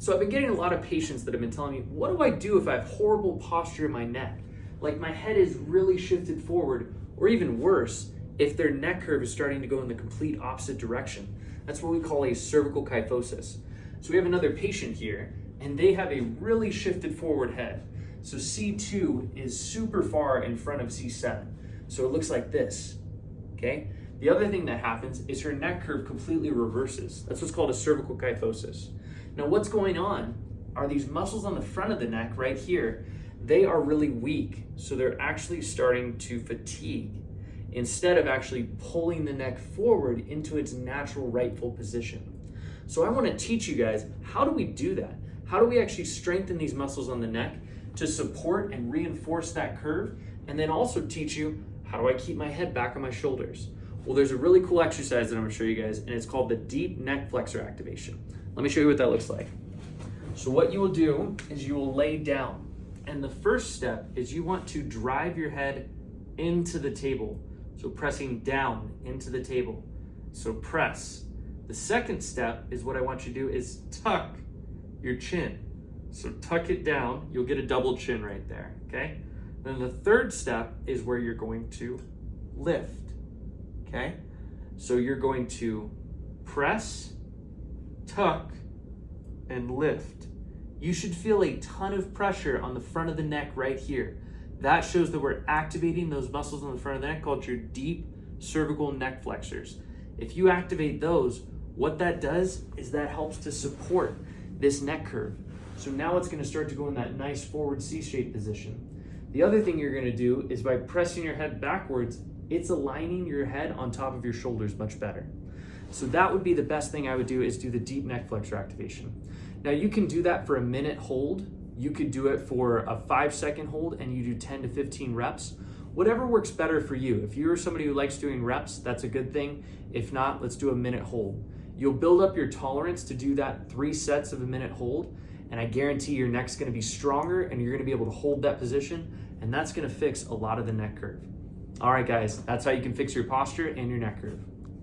So I've been getting a lot of patients that have been telling me, what do I do if I have horrible posture in my neck? Like my head is really shifted forward, or even worse, if their neck curve is starting to go in the complete opposite direction. That's what we call a cervical kyphosis. So we have another patient here, and they have a really shifted forward head. So C2 is super far in front of C7. So it looks like this, okay? The other thing that happens is her neck curve completely reverses. That's what's called a cervical kyphosis. Now what's going on are these muscles on the front of the neck right here, they are really weak. So they're actually starting to fatigue instead of actually pulling the neck forward into its natural rightful position. So I want to teach you guys, how do we do that? How do we actually strengthen these muscles on the neck to support and reinforce that curve? And then also teach you, how do I keep my head back on my shoulders? Well, there's a really cool exercise that I'm gonna show you guys, and it's called the deep neck flexor activation. Let me show you what that looks like. So what you will do is you will lay down. And the first step is you want to drive your head into the table. So pressing down into the table. So press. The second step is what I want you to do is tuck your chin. So tuck it down, you'll get a double chin right there, okay? Then the third step is where you're going to lift, okay? So you're going to press, tuck, and lift. You should feel a ton of pressure on the front of the neck right here. That shows that we're activating those muscles on the front of the neck called your deep cervical neck flexors. If you activate those, what that does is that helps to support this neck curve. So now it's going to start to go in that nice forward C-shaped position. The other thing you're going to do is by pressing your head backwards, it's aligning your head on top of your shoulders much better. So that would be the best thing I would do, is do the deep neck flexor activation. Now you can do that for a minute hold. You could do it for a 5-second hold, and you do 10 to 15 reps. Whatever works better for you. If you're somebody who likes doing reps, that's a good thing. If not, let's do a minute hold. You'll build up your tolerance to do that 3 sets of a minute hold, and I guarantee your neck's gonna be stronger and you're gonna be able to hold that position, and that's gonna fix a lot of the neck curve. All right, guys, that's how you can fix your posture and your neck curve.